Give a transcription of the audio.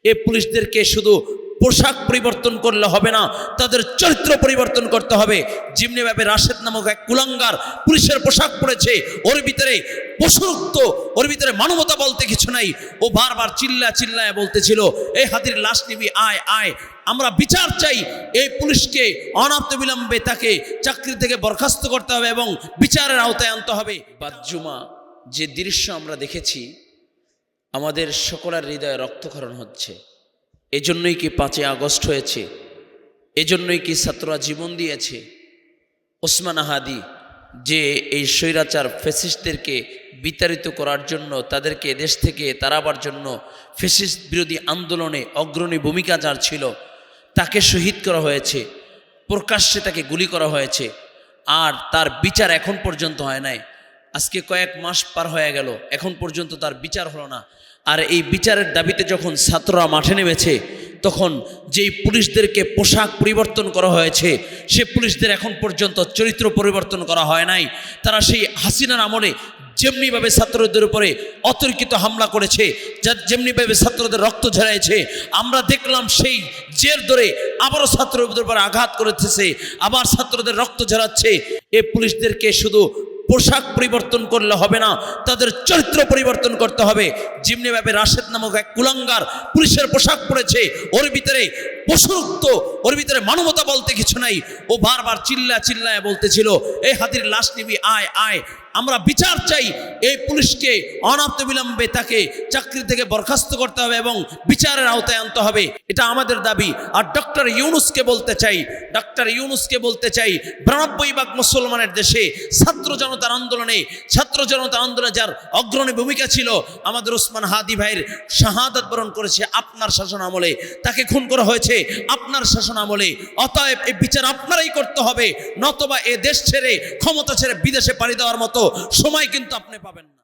এই পুলিশদেরকে শুধু পোশাক পরিবর্তন করলে হবে না, তাদের চরিত্র পরিবর্তন করতে হবে। যেমনিভাবে রাশেদ নামক এক কুলাঙ্গার পুলিশের পোশাক পরেছে, ওর ভিতরে পশুরক্ত, ওর ভিতরে মানবতা বলতে কিছু নাই। ও বারবার চিল্লায় বলতেছিল, এই হাতির লাশ নিবি, আয় আয়, আমরা বিচার চাই। এই পুলিশকে অনন্ত বিলম্বে তাকে চাকরি থেকে বরখাস্ত করতে হবে এবং বিচারের আওতায় আনতে হবে। বাদজুমা যে দৃশ্য আমরা দেখেছি, আমাদের সকলের হৃদয়ে রক্তক্ষরণ হচ্ছে। এজন্যই কি 5ই আগস্ট হয়েছে? এজন্যই কি ছাত্ররা জীবন দিয়েছে? ওসমান হাদি যে এই স্বৈরাচার ফ্যাসিস্টদেরকে বিতাড়িত করার জন্য, তাদেরকে দেশ থেকে তাড়াবার জন্য ফ্যাসিস্ট বিরোধী আন্দোলনে অগ্রণী ভূমিকা যার ছিল, তাকে শহীদ করা হয়েছে, প্রকাশ্যে তাকে গুলি করা হয়েছে, আর তার বিচার এখন পর্যন্ত হয় নাই। আজকে কয়েক মাস পার হয়ে গেল, এখন পর্যন্ত তার বিচার হলো না। আর এই বিচারের দাবিতে যখন ছাত্ররা মাঠে নেমেছে, তখন যেই পুলিশদেরকে পোশাক পরিবর্তন করা হয়েছে, সে পুলিশদের এখন পর্যন্ত চরিত্র পরিবর্তন করা হয় নাই। তারা সেই হাসিনার আমলে যেমনিভাবে ছাত্রদের উপরে অতর্কিত হামলা করেছে, যেমনিভাবে ছাত্রদের রক্ত ঝরাইছে, আমরা দেখলাম সেই জের ধরে আবারও ছাত্রদের উপরে আঘাত করেছে, আবার ছাত্রদের রক্ত ঝরাচ্ছে। এই পুলিশদেরকে শুধু পোশাক পরিবর্তন করলে হবে না, তাদের চরিত্র পরিবর্তন করতে হবে। যেমনিভাবে রাশেদ নামক এক কুলাঙ্গার পুলিশের পোশাক পরেছে, ওর ভিতরে পশুরক্ত, ওর ভিতরে মানবতা বলতে কিছু নাই। ও বারবার চিল্লায় বলতেছিল, এই হাতির লাশ নিবি, আয় আয়, আমরা বিচার চাই। এই পুলিশকে অনন্ত বিলম্বে তাকে চাকরি থেকে বরখাস্ত করতে হবে এবং বিচারের আওতায় আনতে হবে, এটা আমাদের দাবি। আর ডক্টর ইউনূসকে বলতে চাই 92 ভাগ মুসলমানের দেশে ছাত্র জনতার আন্দোলনে যার অগ্রণী ভূমিকা ছিল, আমাদের ওসমান হাদি ভাইয়ের শাহাদাত বরণ করেছে আপনার শাসন আমলে, তাকে খুন করা হয়েছে আপনার শাসন আমলে। অতএব এই বিচার আপনারাই করতে হবে, নতবা এ দেশ ছেড়ে, ক্ষমতা ছেড়ে বিদেশে পাড়ি দেওয়ার মতো সময় কিন্তু আপনি পাবেন না।